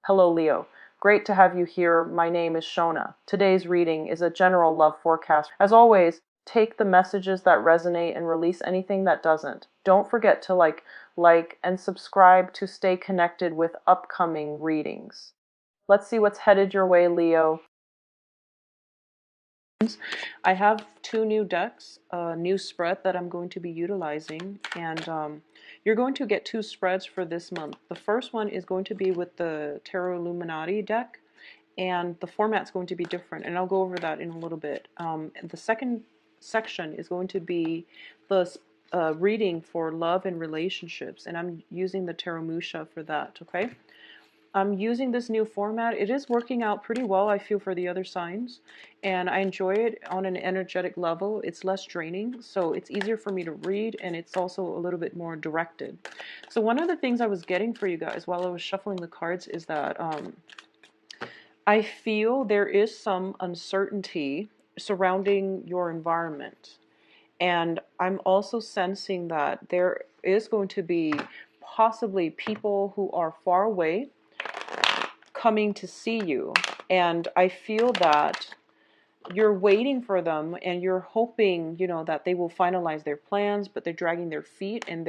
Hello, Leo. Great to have you here. My name is Shona. Today's reading is a general love forecast. As always, take the messages that resonate and release anything that doesn't. Don't forget to like, and subscribe to stay connected with upcoming readings. Let's see what's headed your way, Leo. I have two new decks, a new spread that I'm going to be utilizing, and you're going to get two spreads for this month. The first one is going to be with the Tarot Illuminati deck, and the format's going to be different, and I'll go over that in a little bit. The second section is going to be the reading for love and relationships, and I'm using the Tarot Musha for that, okay? I'm using this new format. It is working out pretty well, I feel, for the other signs, and I enjoy it on an energetic level. It's less draining, so it's easier for me to read, and it's also a little bit more directed. So one of the things I was getting for you guys while I was shuffling the cards is that I feel there is some uncertainty surrounding your environment, and I'm also sensing that there is going to be possibly people who are far away coming to see you, and I feel that you're waiting for them and you're hoping, you know, that they will finalize their plans, but they're dragging their feet, and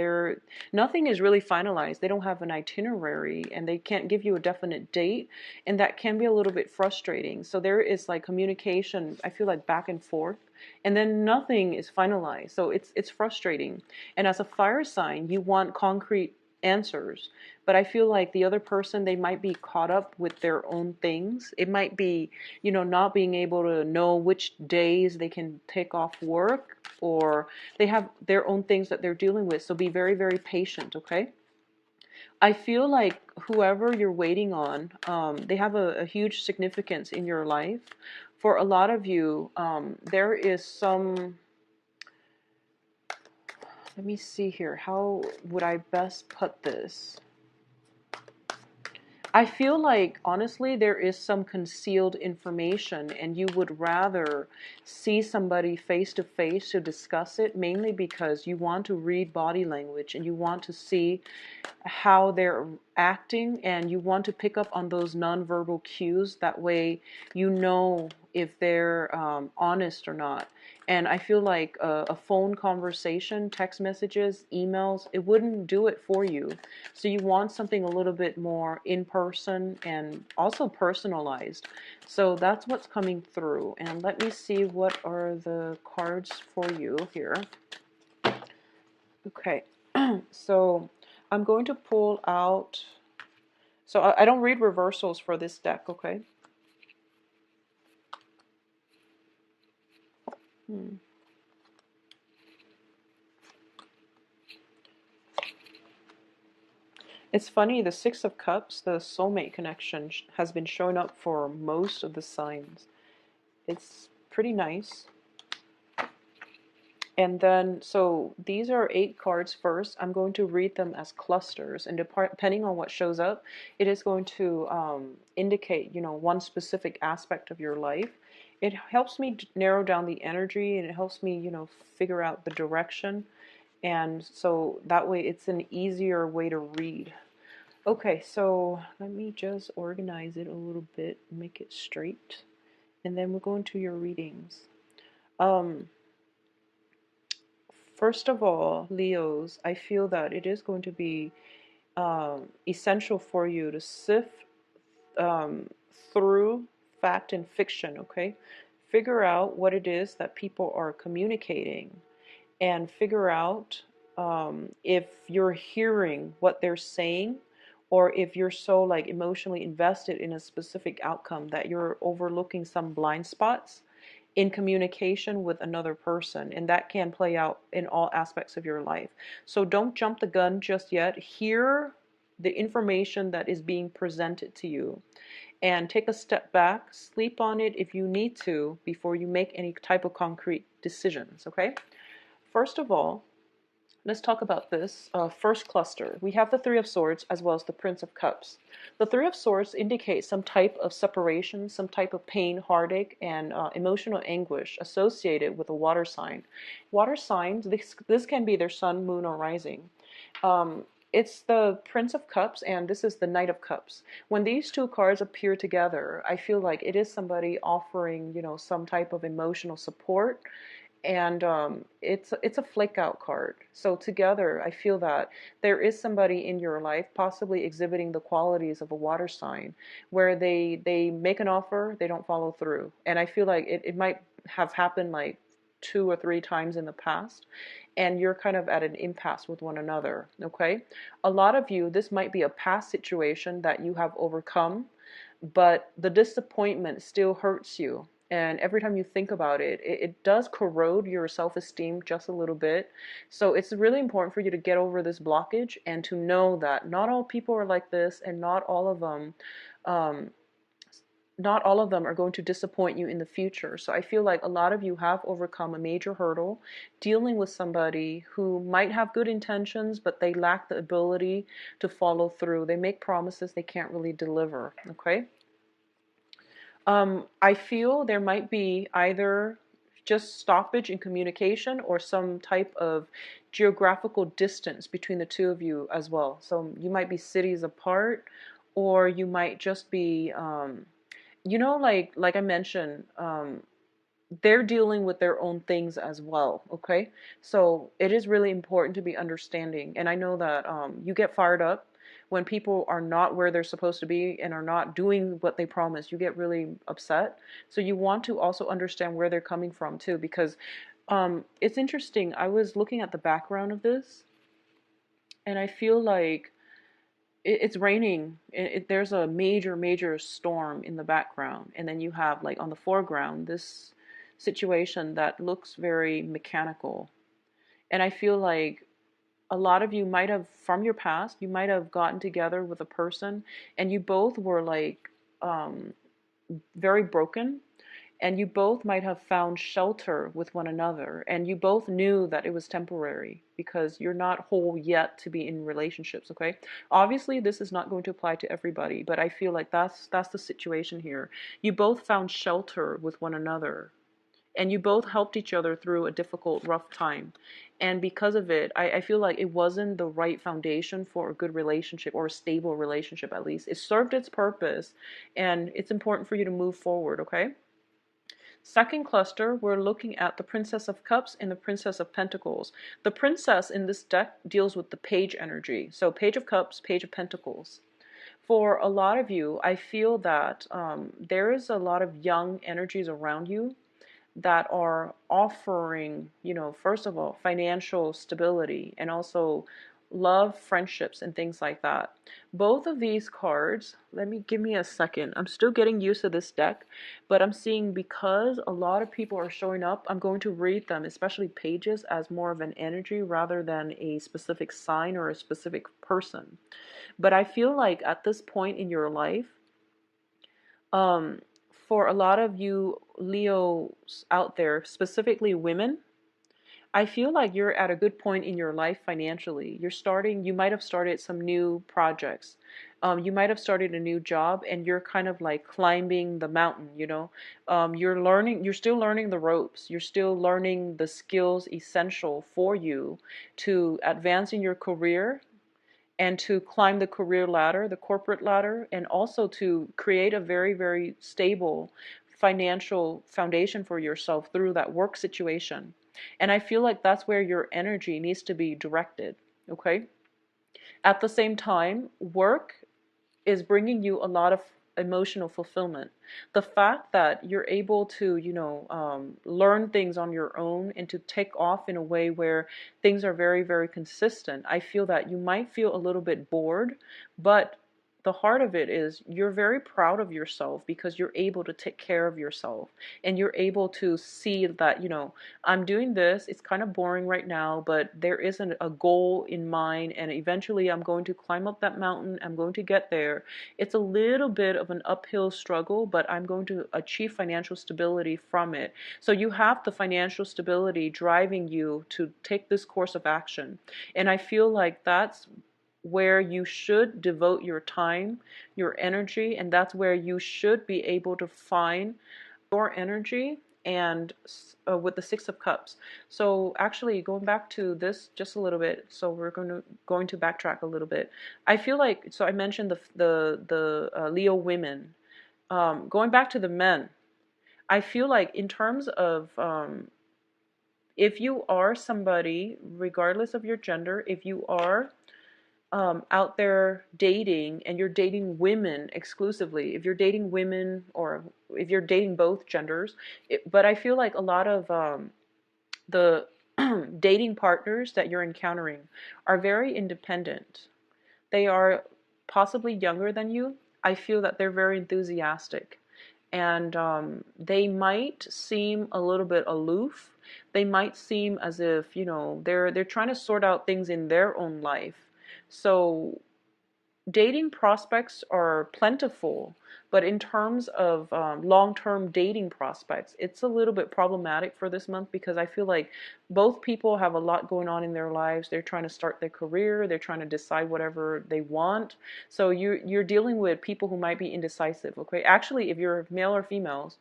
nothing is really finalized. They don't have an itinerary, and they can't give you a definite date, and that can be a little bit frustrating. So there is like communication, I feel like, back and forth, and then nothing is finalized. So it's frustrating. And as a fire sign, you want concrete answers, but I feel like the other person, they might be caught up with their own things. It might be, you know, not being able to know which days they can take off work, or they have their own things that they're dealing with. So be very, very patient, okay? I feel like whoever you're waiting on, they have a huge significance in your life. For a lot of you, there is some, let me see here, how would I best put this? I feel like, honestly, there is some concealed information, and you would rather see somebody face to face to discuss it, mainly because you want to read body language and you want to see how they're acting, and you want to pick up on those nonverbal cues. That way you know if they're honest or not. And I feel like a phone conversation, text messages, emails, it wouldn't do it for you. So you want something a little bit more in person and also personalized. So that's what's coming through. And let me see, what are the cards for you here. Okay, so I'm going to pull out, so I don't read reversals for this deck, okay? It's funny, the Six of Cups, the soulmate connection, has been showing up for most of the signs. It's pretty nice. And then, so these are 8 cards first. I'm going to read them as clusters, and depending on what shows up, it is going to indicate, you know, one specific aspect of your life. It helps me narrow down the energy, and it helps me, you know, figure out the direction. And so that way it's an easier way to read. Okay, so let me just organize it a little bit, make it straight, and then we'll go into your readings. First of all, Leos, I feel that it is going to be essential for you to sift through fact and fiction, okay? Figure out what it is that people are communicating, and figure out if you're hearing what they're saying, or if you're so like emotionally invested in a specific outcome that you're overlooking some blind spots in communication with another person, and that can play out in all aspects of your life. So don't jump the gun just yet. Hear the information that is being presented to you, and take a step back, sleep on it if you need to, before you make any type of concrete decisions, okay? First of all, let's talk about this first cluster. We have the Three of Swords as well as the Prince of Cups. The Three of Swords indicates some type of separation, some type of pain, heartache, and emotional anguish associated with a water sign. Water signs, this can be their sun, moon, or rising. It's the Prince of Cups and this is the Knight of Cups. When these two cards appear together, I feel like it is somebody offering, some type of emotional support, and it's a flake out card. So together, I feel that there is somebody in your life possibly exhibiting the qualities of a water sign, where they make an offer, they don't follow through, and I feel like it might have happened like 2 or 3 times in the past, and you're kind of at an impasse with one another. Okay, a lot of you, this might be a past situation that you have overcome, but the disappointment still hurts you. And every time you think about it, it does corrode your self-esteem just a little bit. So it's really important for you to get over this blockage and to know that not all people are like this, and um, not all of them are going to disappoint you in the future. So I feel like a lot of you have overcome a major hurdle dealing with somebody who might have good intentions, but they lack the ability to follow through. They make promises they can't really deliver. Okay. I feel there might be either just stoppage in communication or some type of geographical distance between the two of you as well. So you might be cities apart, or you might just be, like I mentioned, they're dealing with their own things as well. Okay, so it is really important to be understanding. And I know that you get fired up when people are not where they're supposed to be and are not doing what they promised. You get really upset. So you want to also understand where they're coming from too, because it's interesting. I was looking at the background of this, and I feel like it's raining. There's a major storm in the background, and then you have like on the foreground this situation that looks very mechanical. And I feel like a lot of you might have, from your past, you might have gotten together with a person and you both were like very broken, and you both might have found shelter with one another, and you both knew that it was temporary because you're not whole yet to be in relationships. Okay, obviously this is not going to apply to everybody, but I feel like that's the situation here. You both found shelter with one another, and you both helped each other through a difficult, rough time. And because of it, I feel like it wasn't the right foundation for a good relationship, or a stable relationship at least. It served its purpose, and it's important for you to move forward. Okay. Second cluster, we're looking at the Princess of Cups and the Princess of Pentacles. The Princess in this deck deals with the Page energy. So Page of Cups, Page of Pentacles. For a lot of you, I feel that there is a lot of young energies around you that are offering, first of all, financial stability, and also love, friendships, and things like that. Both of these cards, give me a second. I'm still getting used to this deck, but I'm seeing, because a lot of people are showing up, I'm going to read them, especially pages, as more of an energy rather than a specific sign or a specific person. But I feel like at this point in your life, um, for a lot of you Leos out there, specifically women, I feel like you're at a good point in your life financially. You might have started some new projects. You might have started a new job, and you're kind of like climbing the mountain. You're still learning the ropes. You're still learning the skills essential for you to advance in your career, and to climb the career ladder, the corporate ladder, and also to create a very, very stable financial foundation for yourself through that work situation. And I feel like that's where your energy needs to be directed, okay? At the same time, work is bringing you a lot of emotional fulfillment. The fact that you're able to, learn things on your own and to take off in a way where things are very, very consistent. I feel that you might feel a little bit bored, but the heart of it is you're very proud of yourself because you're able to take care of yourself, and you're able to see that, I'm doing this, it's kind of boring right now, but there isn't a goal in mind, and eventually I'm going to climb up that mountain, I'm going to get there. It's a little bit of an uphill struggle, but I'm going to achieve financial stability from it. So you have the financial stability driving you to take this course of action. And I feel like that's where you should devote your time, your energy, and that's where you should be able to find your energy and with the Six of Cups. So actually, going back to this just a little bit, so we're going to backtrack a little bit. I feel like, so I mentioned the Leo women. Going back to the men, I feel like in terms of if you are somebody, regardless of your gender, if you are out there dating and you're dating women exclusively, if you're dating women or if you're dating both genders, but I feel like a lot of the dating partners that you're encountering are very independent. They are possibly younger than you. I feel that they're very enthusiastic, and they might seem a little bit aloof. They might seem as if, you know, they're trying to sort out things in their own life. So dating prospects are plentiful, but in terms of long-term dating prospects, it's a little bit problematic for this month because I feel like both people have a lot going on in their lives. They're trying to start their career. They're trying to decide whatever they want. So you're dealing with people who might be indecisive. Okay, actually, if you're male or females,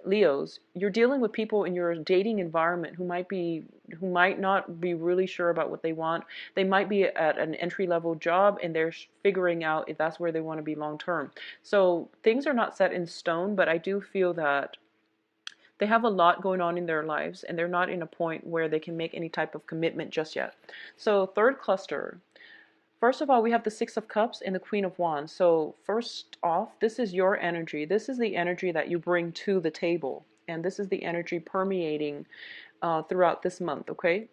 Leos, you're dealing with people in your dating environment who might not be really sure about what they want. They might be at an entry-level job and they're figuring out if that's where they want to be long term. So things are not set in stone, but I do feel that they have a lot going on in their lives and they're not in a point where they can make any type of commitment just yet. So third cluster. First of all, we have the Six of Cups and the Queen of Wands. So first off, this is your energy. This is the energy that you bring to the table. And this is the energy permeating throughout this month, okay?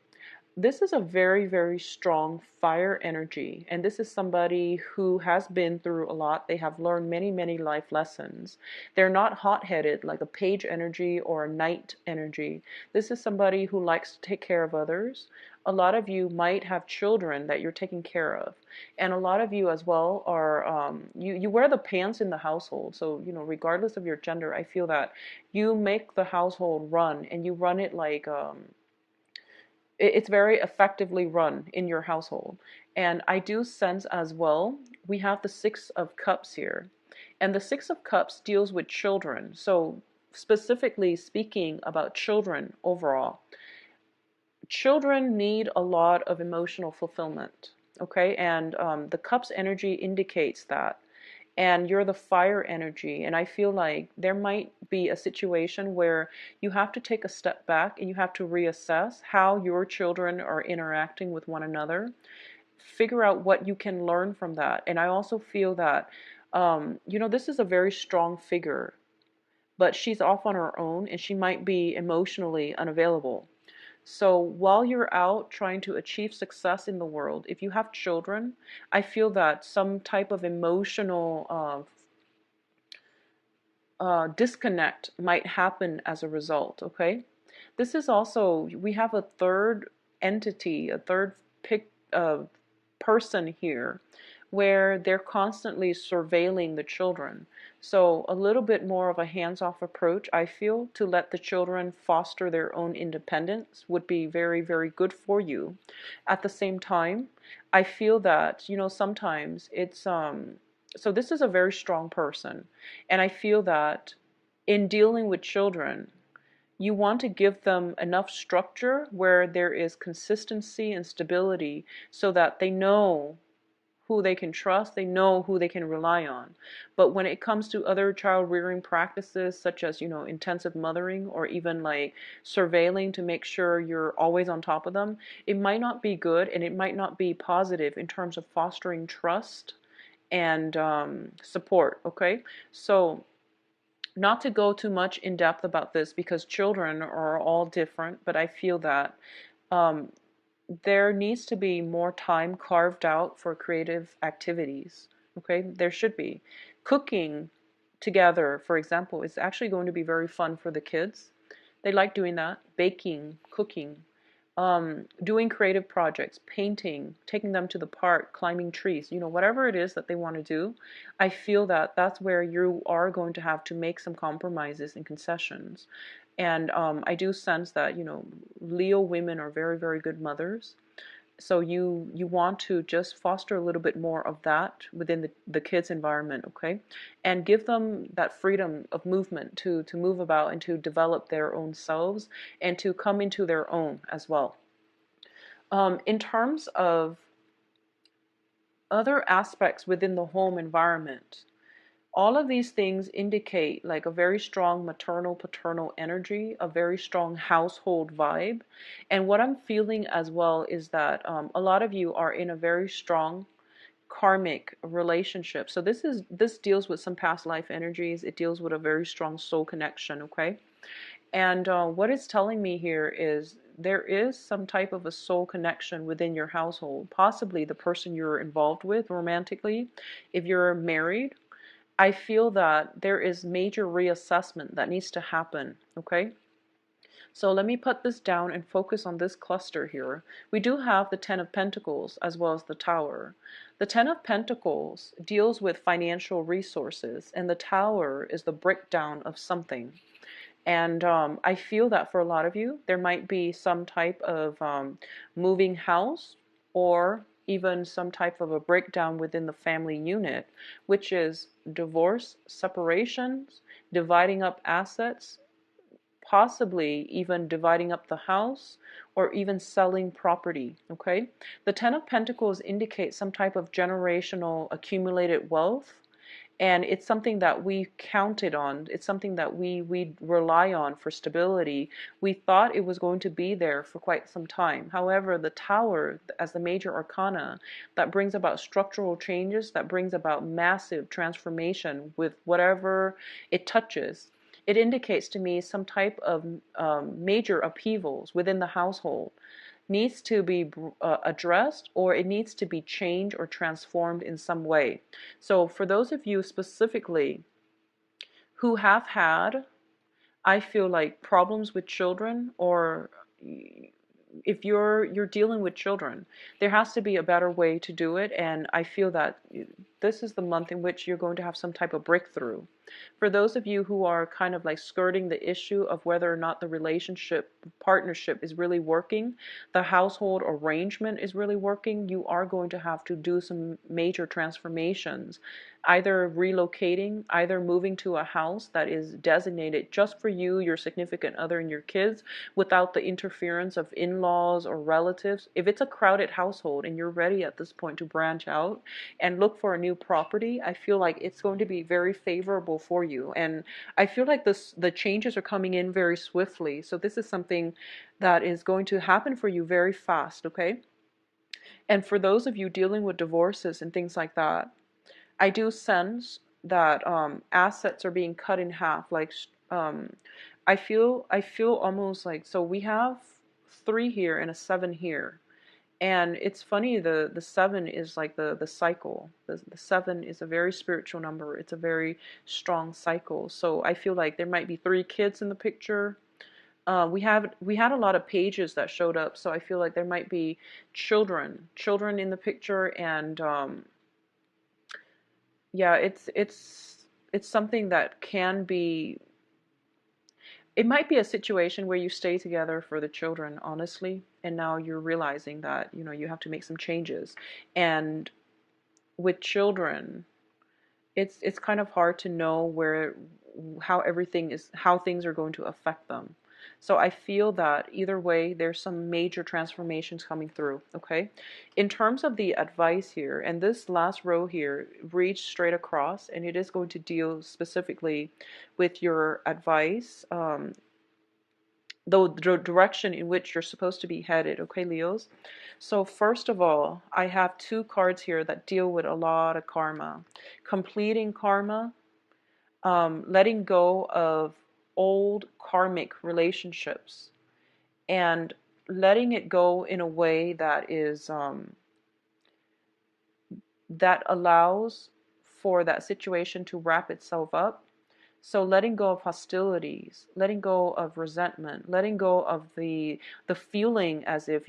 This is a very, very strong fire energy. And this is somebody who has been through a lot. They have learned many, many life lessons. They're not hot-headed like a page energy or a knight energy. This is somebody who likes to take care of others. A lot of you might have children that you're taking care of. And a lot of you as well are, you wear the pants in the household. So, you know, regardless of your gender, I feel that you make the household run and you run it like, it's very effectively run in your household. And I do sense as well, we have the Six of Cups here. And the Six of Cups deals with children. So specifically speaking about children overall, children need a lot of emotional fulfillment. Okay, and the Cups energy indicates that. And you're the fire energy, and I feel like there might be a situation where you have to take a step back and you have to reassess how your children are interacting with one another, figure out what you can learn from that. And I also feel that you know, this is a very strong figure, but she's off on her own and she might be emotionally unavailable. So while you're out trying to achieve success in the world, if you have children, I feel that some type of emotional disconnect might happen as a result, okay? This is also, we have a third entity, a third person here where they're constantly surveilling the children. So a little bit more of a hands-off approach, I feel, to let the children foster their own independence would be very, very good for you. At the same time, I feel that, you know, sometimes it's, so this is a very strong person. And I feel that in dealing with children, you want to give them enough structure where there is consistency and stability so that they know who they can trust, they know who they can rely on. But when it comes to other child rearing practices, such as, you know, intensive mothering or even like surveilling to make sure you're always on top of them, it might not be good and it might not be positive in terms of fostering trust and support, okay? So not to go too much in depth about this because children are all different, but I feel that um, there needs to be more time carved out for creative activities. Okay, there should be. Cooking together, for example, is actually going to be very fun for the kids. They like doing that. Baking, cooking, doing creative projects, painting, taking them to the park, climbing trees, you know, whatever it is that they want to do. I feel that that's where you are going to have to make some compromises and concessions. And I do sense that, you know, Leo women are very, very good mothers. So you want to just foster a little bit more of that within the kids' environment, okay? And give them that freedom of movement to move about and to develop their own selves and to come into their own as well. In terms of other aspects within the home environment, all of these things indicate like a very strong maternal paternal energy, a very strong household vibe. And what I'm feeling as well is that a lot of you are in a very strong karmic relationship. So this deals with some past life energies. It deals with a very strong soul connection, okay? And what it's telling me here is there is some type of a soul connection within your household, possibly the person you're involved with romantically. If you're married, I feel that there is major reassessment that needs to happen, okay? So let me put this down and focus on this cluster here. We do have the Ten of Pentacles as well as the Tower. The Ten of Pentacles deals with financial resources, and the Tower is the breakdown of something. And I feel that for a lot of you, there might be some type of moving house or even some type of a breakdown within the family unit, which is divorce, separations, dividing up assets, possibly even dividing up the house or even selling property, okay? The Ten of Pentacles indicates some type of generational accumulated wealth, and it's something that we counted on. It's something that we rely on for stability. We thought it was going to be there for quite some time. However, the Tower, as the major arcana, that brings about structural changes, that brings about massive transformation with whatever it touches. It indicates to me some type of major upheavals within the household needs to be addressed, or it needs to be changed or transformed in some way. So for those of you specifically who have had, I feel like, problems with children, or if you're dealing with children, there has to be a better way to do it. And I feel that this is the month in which you're going to have some type of breakthrough. For those of you who are kind of like skirting the issue of whether or not the relationship partnership is really working, the household arrangement is really working, you are going to have to do some major transformations, either relocating, either moving to a house that is designated just for you, your significant other, and your kids, without the interference of in-laws or relatives. If it's a crowded household and you're ready at this point to branch out and look for a new property, I feel like it's going to be very favorable for you. And I feel like the changes are coming in very swiftly. So this is something that is going to happen for you very fast, okay? And for those of you dealing with divorces and things like that, I do sense that assets are being cut in half. Like I feel almost like, so we have 3 here and a 7 here. And it's funny, the 7 is like the cycle. The 7 is a very spiritual number. It's a very strong cycle. So I feel like there might be 3 kids in the picture. We had a lot of pages that showed up, so I feel like there might be children in the picture. And yeah, it's something that can be. It might be a situation where you stay together for the children, honestly, and now you're realizing that, you have to make some changes. And with children, it's kind of hard to know how things are going to affect them. So I feel that either way, there's some major transformations coming through, okay? In terms of the advice here, and this last row here reads straight across, and it is going to deal specifically with your advice, the direction in which you're supposed to be headed, okay, Leos? So first of all, I have 2 cards here that deal with a lot of karma. Completing karma, letting go of old karmic relationships, and letting it go in a way that is that allows for that situation to wrap itself up. So letting go of hostilities, letting go of resentment, letting go of the feeling as if,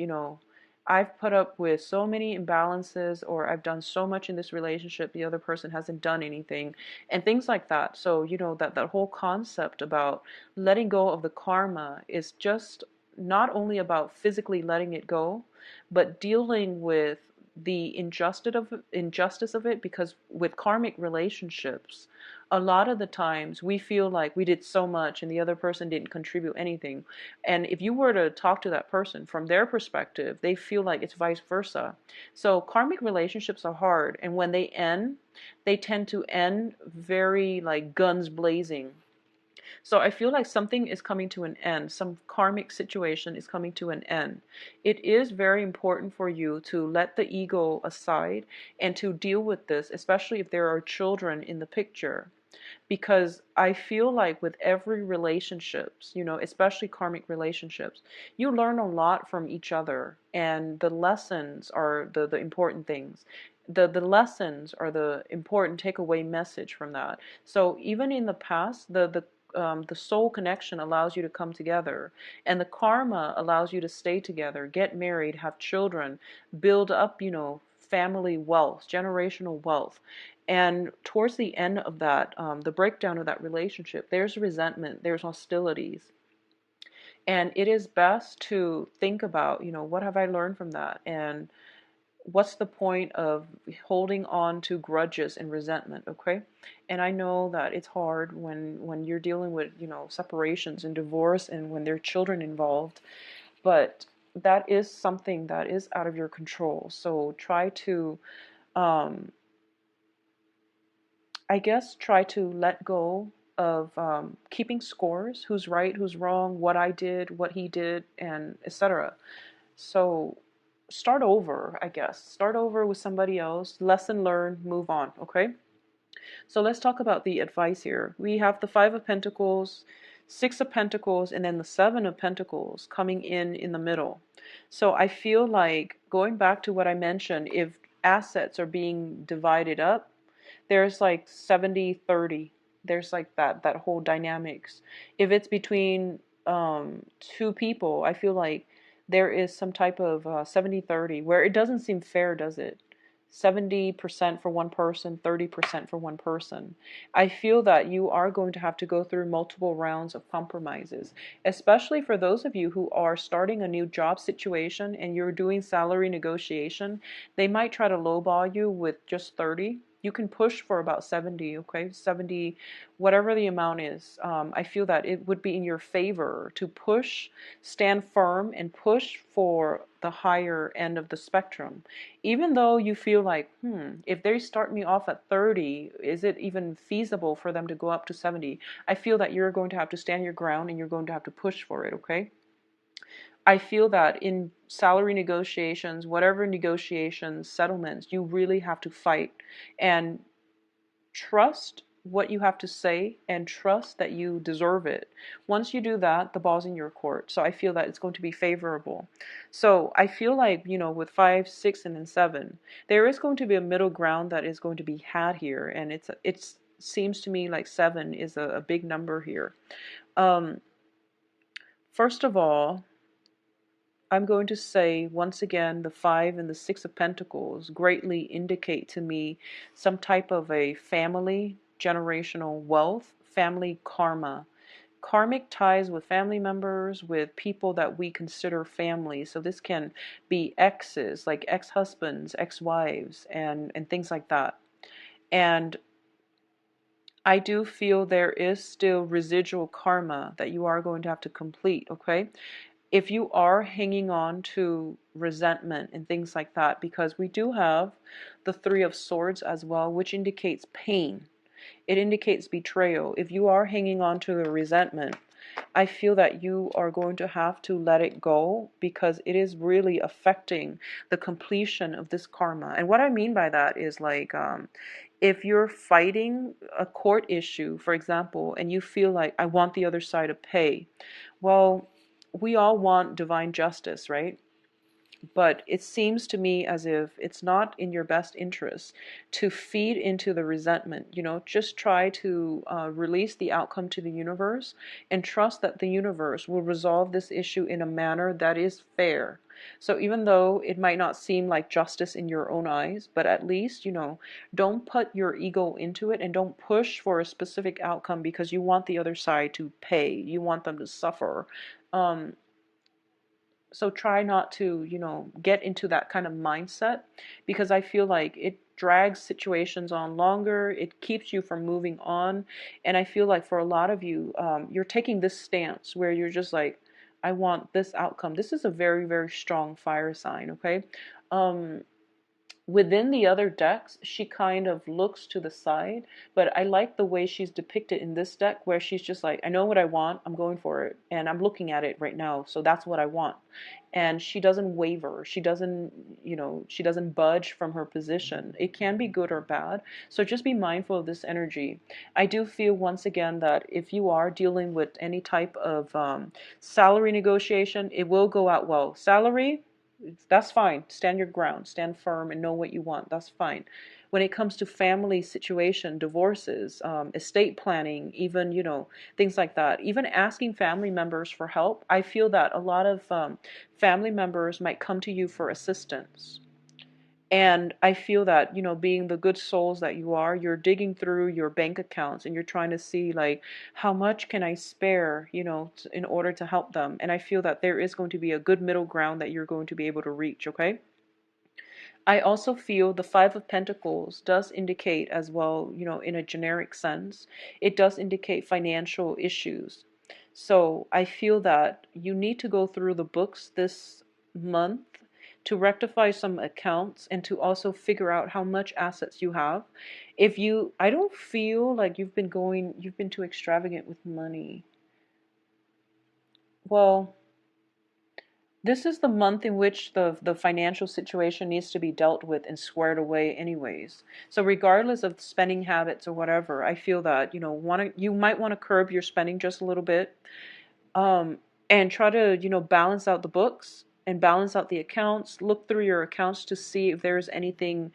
I've put up with so many imbalances, or I've done so much in this relationship, the other person hasn't done anything, and things like that. So, that whole concept about letting go of the karma is just not only about physically letting it go, but dealing with the injustice of it, because with karmic relationships, a lot of the times we feel like we did so much and the other person didn't contribute anything. And if you were to talk to that person from their perspective, they feel like it's vice versa. So karmic relationships are hard, and when they end, they tend to end very like guns blazing. So I feel like something is coming to an end. Some karmic situation is coming to an end. It is very important for you to let the ego aside and to deal with this, especially if there are children in the picture. Because I feel like with every relationships, especially karmic relationships, you learn a lot from each other, and the lessons are the important things. The lessons are the important takeaway message from that. So even in the past, the soul connection allows you to come together, and the karma allows you to stay together, get married, have children, build up, family wealth, generational wealth. And towards the end of that, the breakdown of that relationship, there's resentment, there's hostilities. And it is best to think about, what have I learned from that? And what's the point of holding on to grudges and resentment, okay? And I know that it's hard when you're dealing with, separations and divorce and when there are children involved, but that is something that is out of your control. So try to, I guess, try to let go of keeping scores, who's right, who's wrong, what I did, what he did, and etc. So start over, I guess. Start over with somebody else. Lesson learned, move on, okay? So let's talk about the advice here. We have the Five of Pentacles, Six of Pentacles, and then the Seven of Pentacles coming in the middle. So I feel like, going back to what I mentioned, if assets are being divided up, there's like 70-30. There's like that whole dynamics. If it's between two people, I feel like there is some type of 70-30 where it doesn't seem fair, does it? 70% for one person, 30% for one person. I feel that you are going to have to go through multiple rounds of compromises, especially for those of you who are starting a new job situation and you're doing salary negotiation. They might try to lowball you with just 30. You can push for about 70, okay? 70, whatever the amount is. I feel that it would be in your favor to push, stand firm, and push for the higher end of the spectrum. Even though you feel like, if they start me off at 30, is it even feasible for them to go up to 70? I feel that you're going to have to stand your ground and you're going to have to push for it, okay? I feel that in salary negotiations, whatever negotiations, settlements, you really have to fight and trust what you have to say and trust that you deserve it. Once you do that, the ball's in your court. So I feel that it's going to be favorable. So I feel like, with 5, 6, and then 7, there is going to be a middle ground that is going to be had here. And it seems to me like 7 is a big number here. First of all, I'm going to say once again, the 5 and the 6 of Pentacles greatly indicate to me some type of a family, generational wealth, family karma. Karmic ties with family members, with people that we consider family. So this can be exes, like ex-husbands, ex-wives, and things like that. And I do feel there is still residual karma that you are going to have to complete, okay? If you are hanging on to resentment and things like that, because we do have the 3 of Swords as well, which indicates pain. It indicates betrayal. If you are hanging on to the resentment, I feel that you are going to have to let it go because it is really affecting the completion of this karma. And what I mean by that is like, if you're fighting a court issue, for example, and you feel like, I want the other side to pay. Well, we all want divine justice, right? But it seems to me as if it's not in your best interest to feed into the resentment. Just try to release the outcome to the universe and trust that the universe will resolve this issue in a manner that is fair. So even though it might not seem like justice in your own eyes, but at least, don't put your ego into it and don't push for a specific outcome because you want the other side to pay. You want them to suffer. So try not to, get into that kind of mindset, because I feel like it drags situations on longer. It keeps you from moving on. And I feel like for a lot of you, you're taking this stance where you're just like, I want this outcome. This is a very, very strong fire sign, okay? Um, Within the other decks, she kind of looks to the side, but I like the way she's depicted in this deck, where she's just like, I know what I want, I'm going for it, and I'm looking at it right now, so that's what I want. And she doesn't waver. She doesn't, she doesn't budge from her position. It can be good or bad, so just be mindful of this energy. I do feel once again that if you are dealing with any type of salary negotiation, it will go out well. Salary, that's fine. Stand your ground, stand firm, and know what you want. That's fine. When it comes to family situation, divorces, estate planning, even, things like that, even asking family members for help, I feel that a lot of family members might come to you for assistance. And I feel that, being the good souls that you are, you're digging through your bank accounts and you're trying to see, like, how much can I spare, in order to help them. And I feel that there is going to be a good middle ground that you're going to be able to reach, okay? I also feel the Five of Pentacles does indicate as well, in a generic sense, it does indicate financial issues. So I feel that you need to go through the books this month to rectify some accounts and to also figure out how much assets you have. I don't feel like you've been too extravagant with money. Well, this is the month in which the financial situation needs to be dealt with and squared away anyways. So regardless of spending habits or whatever, I feel that, you might want to curb your spending just a little bit, and try to, balance out the books and balance out the accounts. Look through your accounts to see if there's anything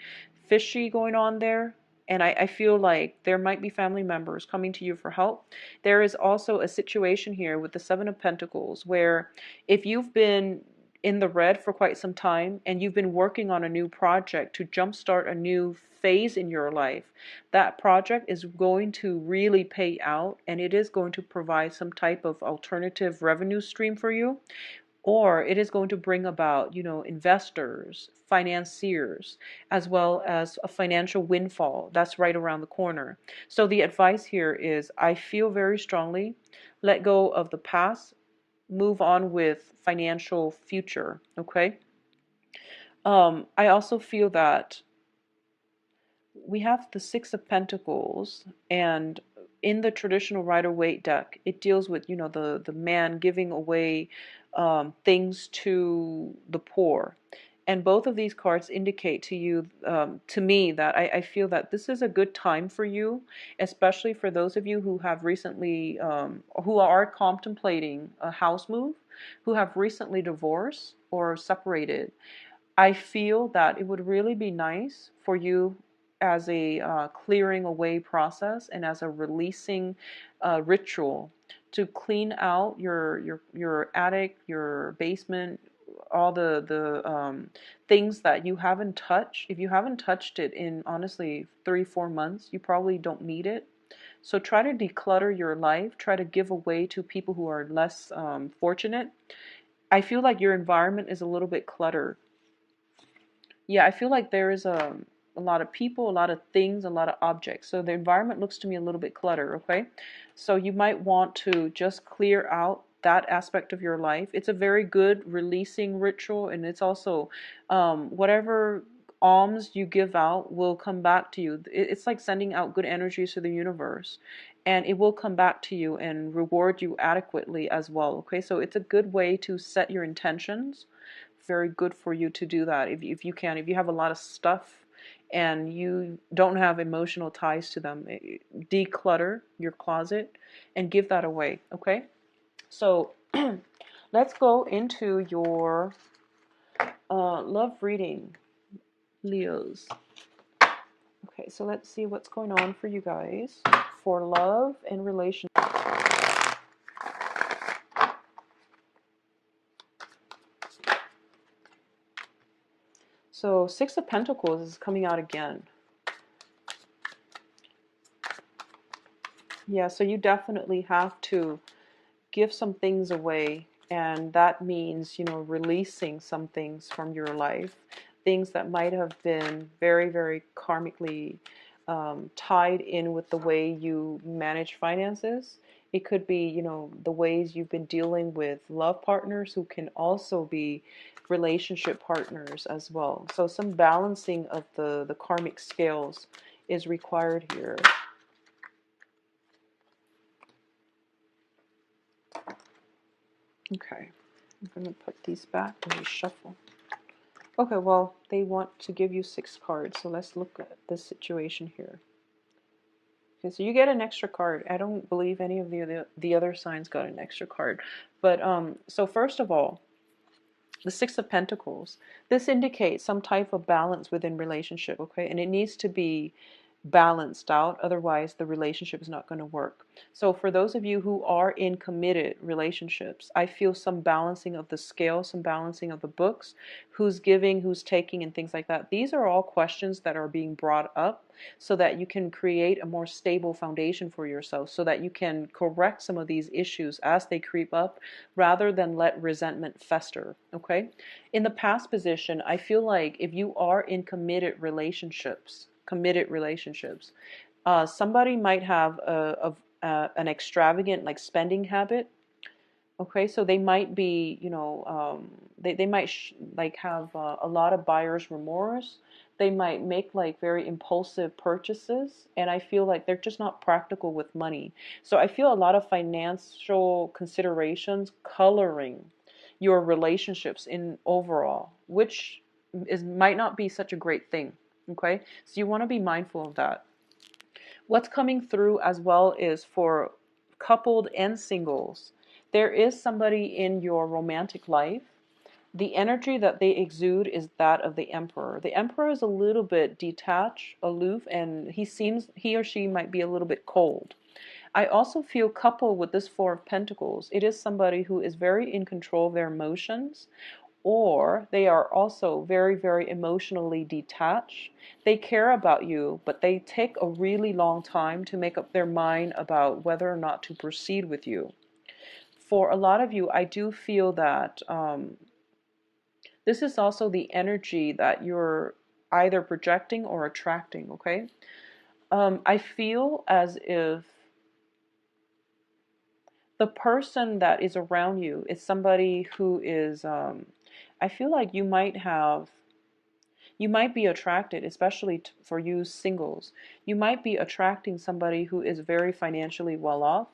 fishy going on there. And I feel like there might be family members coming to you for help. There is also a situation here with the Seven of Pentacles where if you've been in the red for quite some time and you've been working on a new project to jumpstart a new phase in your life, that project is going to really pay out, and it is going to provide some type of alternative revenue stream for you, or it is going to bring about, investors, financiers, as well as a financial windfall that's right around the corner. So the advice here is, I feel very strongly, let go of the past, move on with financial future, okay? I also feel that we have the Six of Pentacles, and in the traditional Rider-Waite deck, it deals with, the man giving away things to the poor. And both of these cards indicate to you, to me, that I feel that this is a good time for you, especially for those of you who have recently, who are contemplating a house move, who have recently divorced or separated. I feel that it would really be nice for you, as a clearing away process and as a releasing ritual, to clean out your attic, your basement, all the things that you haven't touched. If you haven't touched it in, honestly, 3-4 months, you probably don't need it. So try to declutter your life. Try to give away to people who are less fortunate. I feel like your environment is a little bit cluttered. Yeah, I feel like there is a lot of people, a lot of things, a lot of objects. So the environment looks to me a little bit cluttered, okay? So you might want to just clear out that aspect of your life. It's a very good releasing ritual, and it's also whatever alms you give out will come back to you. It's like sending out good energies to the universe, and it will come back to you and reward you adequately as well, okay? So it's a good way to set your intentions. Very good for you to do that if you can. If you have a lot of stuff and you don't have emotional ties to them, declutter your closet and give that away, okay? So let's go into your love reading, Leos. Okay, so let's see what's going on for you guys for love and relationships. So Six of Pentacles is coming out again. Yeah, so you definitely have to give some things away And that means, releasing some things from your life, things that might have been very, very karmically tied in with the way you manage finances. It could be, the ways you've been dealing with love partners who can also be relationship partners as well. So some balancing of the karmic scales is required here. Okay, I'm going to put these back and reshuffle. Okay, well, they want to give you 6 cards, so let's look at this situation here. Okay, so you get an extra card. I don't believe any of the other signs got an extra card. But so first of all, the 6 of Pentacles. This indicates some type of balance within relationship, okay? And it needs to be balanced out, otherwise the relationship is not going to work. So for those of you who are in committed relationships, I feel some balancing of the scale, some balancing of the books, who's giving, who's taking, and things like that. These are all questions that are being brought up so that you can create a more stable foundation for yourself, so that you can correct some of these issues as they creep up rather than let resentment fester, okay? In the past position, I feel like if you are in committed relationships, somebody might have an extravagant like spending habit. Okay, so they might be, they might like have a lot of buyer's remorse. They might make like very impulsive purchases, and I feel like they're just not practical with money. So I feel a lot of financial considerations coloring your relationships in overall, which might not be such a great thing. Okay, so you want to be mindful of that. What's coming through as well is for coupled and singles. There is somebody in your romantic life. The energy that they exude is that of the Emperor. The Emperor is a little bit detached, aloof, and he or she might be a little bit cold. I also feel coupled with this Four of Pentacles, it is somebody who is very in control of their emotions, or they are also very, very emotionally detached. They care about you, but they take a really long time to make up their mind about whether or not to proceed with you. For a lot of you, I do feel that this is also the energy that you're either projecting or attracting, okay? I feel as if the person that is around you is somebody who is, I feel like you might be attracted, especially for you singles, you might be attracting somebody who is very financially well off.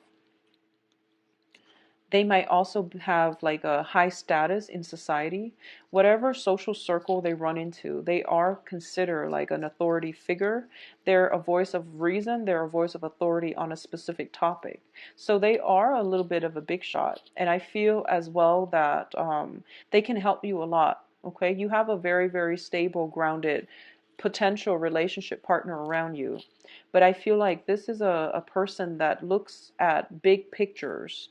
They might also have like a high status in society. Whatever social circle they run into, they are considered like an authority figure. They're a voice of reason. They're a voice of authority on a specific topic. So they are a little bit of a big shot. And I feel as well that they can help you a lot. Okay, you have a very, very stable, grounded potential relationship partner around you. But I feel like this is a person that looks at big pictures,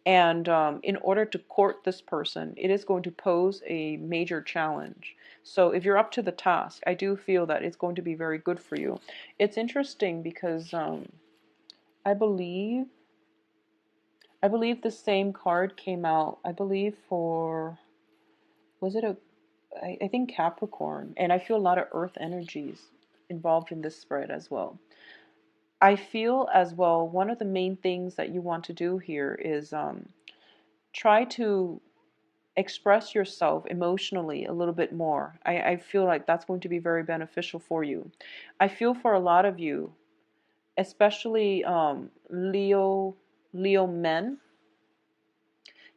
and in order to court this person, it is going to pose a major challenge. So if you're up to the task, I do feel that it's going to be very good for you. It's interesting because I believe the same card came out, I believe for, was it I think Capricorn. And I feel a lot of earth energies involved in this spread as well. I feel as well, one of the main things that you want to do here is try to express yourself emotionally a little bit more. I feel like that's going to be very beneficial for you. I feel for a lot of you, especially Leo men,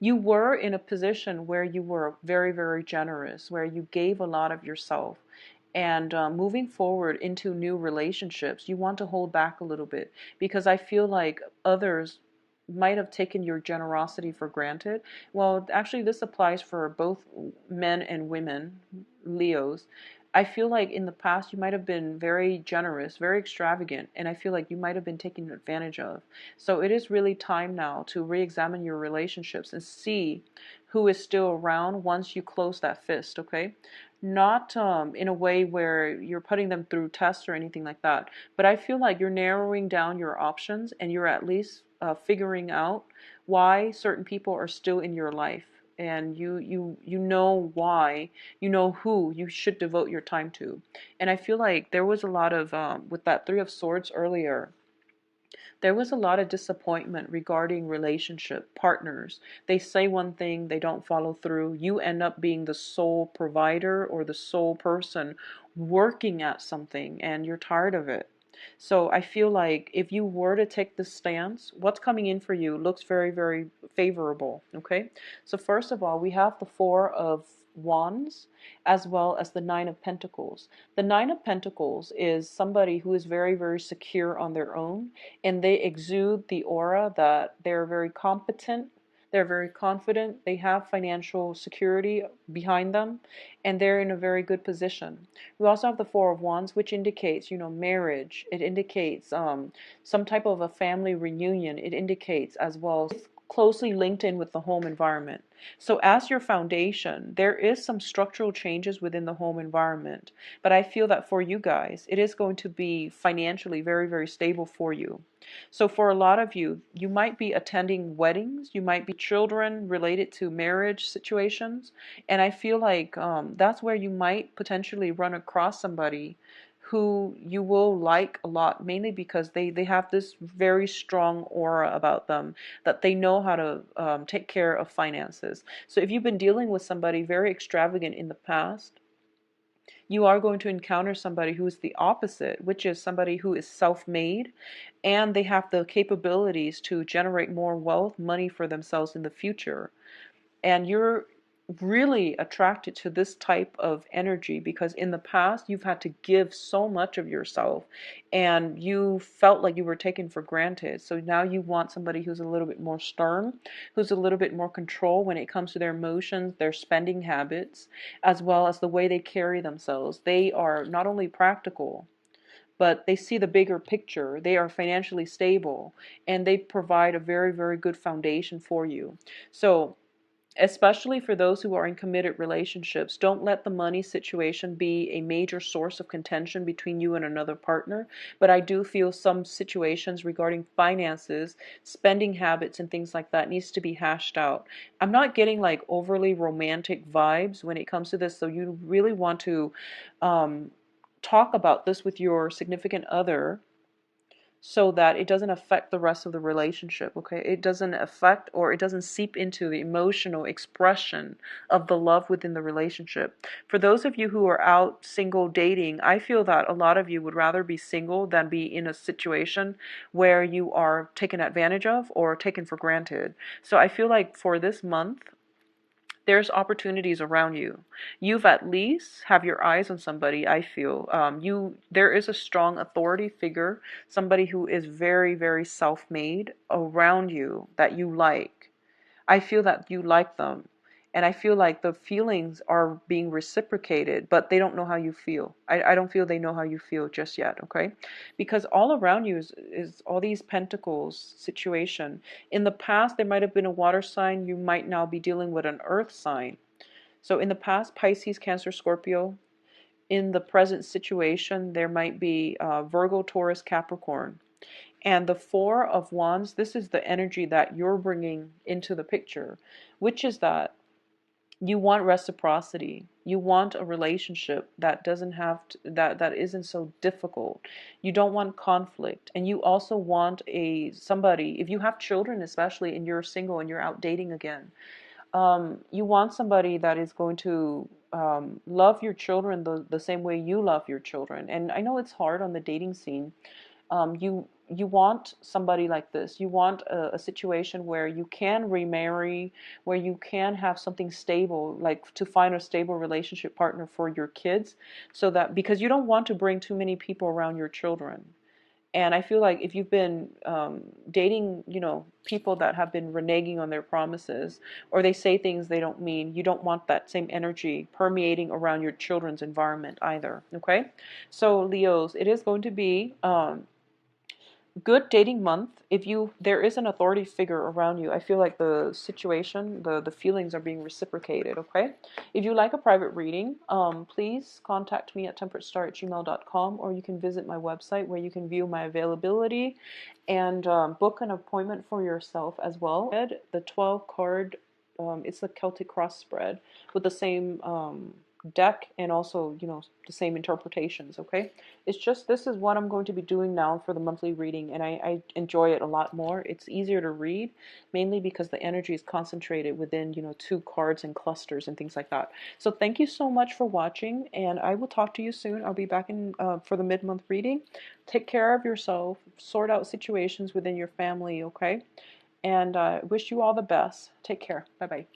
you were in a position where you were very, very generous, where you gave a lot of yourself. And moving forward into new relationships, you want to hold back a little bit, because I feel like others might have taken your generosity for granted. Well, actually, this applies for both men and women, Leos. I feel like in the past you might have been very generous, very extravagant, and I feel like you might have been taken advantage of. So it is really time now to re-examine your relationships and see who is still around once you close that fist, okay? Not in a way where you're putting them through tests or anything like that, but I feel like you're narrowing down your options and you're at least figuring out why certain people are still in your life. And you know why, you know who you should devote your time to. And I feel like there was a lot of with that Three of Swords earlier, there was a lot of disappointment regarding relationship partners. They say one thing, they don't follow through. You end up being the sole provider or the sole person working at something and you're tired of it. So I feel like if you were to take this stance, what's coming in for you looks very, very favorable. Okay. So first of all, we have the Four of Wands as well as the Nine of Pentacles. The Nine of Pentacles is somebody who is very, very secure on their own, and they exude the aura that they're very competent, they're very confident, they have financial security behind them, and they're in a very good position. We also have the Four of Wands, which indicates, marriage. It indicates some type of a family reunion. It indicates as well closely linked in with the home environment. So as your foundation, there is some structural changes within the home environment, but I feel that for you guys, it is going to be financially very, very stable for you. So for a lot of you, you might be attending weddings, you might be children related to marriage situations, and I feel like that's where you might potentially run across somebody who you will like a lot, mainly because they have this very strong aura about them, that they know how to take care of finances. So if you've been dealing with somebody very extravagant in the past, you are going to encounter somebody who is the opposite, which is somebody who is self-made and they have the capabilities to generate more wealth, money for themselves in the future. And you're really attracted to this type of energy because in the past you've had to give so much of yourself and you felt like you were taken for granted. So now you want somebody who's a little bit more stern, who's a little bit more control when it comes to their emotions, their spending habits, as well as the way they carry themselves. They are not only practical, but they see the bigger picture. They are financially stable and they provide a very, very good foundation for you. So especially for those who are in committed relationships, don't let the money situation be a major source of contention between you and another partner. But I do feel some situations regarding finances, spending habits, and things like that needs to be hashed out. I'm not getting like overly romantic vibes when it comes to this, so you really want to um, talk about this with your significant other so that it doesn't affect the rest of the relationship, okay? It doesn't affect or it doesn't seep into the emotional expression of the love within the relationship. For those of you who are out single dating, I feel that a lot of you would rather be single than be in a situation where you are taken advantage of or taken for granted. So I feel like for this month, there's opportunities around you. You've at least have your eyes on somebody. I feel there is a strong authority figure, somebody who is very, very self-made around you that you like. I feel that you like them. And I feel like the feelings are being reciprocated, but they don't know how you feel. I don't feel they know how you feel just yet, okay? Because all around you is all these pentacles situation. In the past, there might have been a water sign. You might now be dealing with an earth sign. So in the past, Pisces, Cancer, Scorpio. In the present situation, there might be Virgo, Taurus, Capricorn. And the Four of Wands, this is the energy that you're bringing into the picture, which is that you want reciprocity. You want a relationship that doesn't have to, that isn't so difficult. You don't want conflict, and you also want somebody. If you have children, especially, and you're single and you're out dating again, you want somebody that is going to love your children the same way you love your children. And I know it's hard on the dating scene. You want somebody like this. You want a situation where you can remarry, where you can have something stable, like to find a stable relationship partner for your kids, so that because you don't want to bring too many people around your children. And I feel like if you've been dating, people that have been reneging on their promises, or they say things they don't mean, you don't want that same energy permeating around your children's environment either. Okay? So Leos, it is going to be good dating month. If there is an authority figure around you, I feel like the situation, the feelings are being reciprocated. Okay, if you like a private reading, please contact me at temperatestar@gmail.com, or you can visit my website where you can view my availability and book an appointment for yourself as well. The 12 card, it's the Celtic cross spread with the same deck, and also the same interpretations. Okay, it's just, this is what I'm going to be doing now for the monthly reading, and I enjoy it a lot more. It's easier to read, mainly because the energy is concentrated within 2 cards and clusters and things like that. So thank you so much for watching, and I will talk to you soon. I'll be back in for the mid-month reading. Take care of yourself, sort out situations within your family. Okay, and wish you all the best. Take care. Bye bye.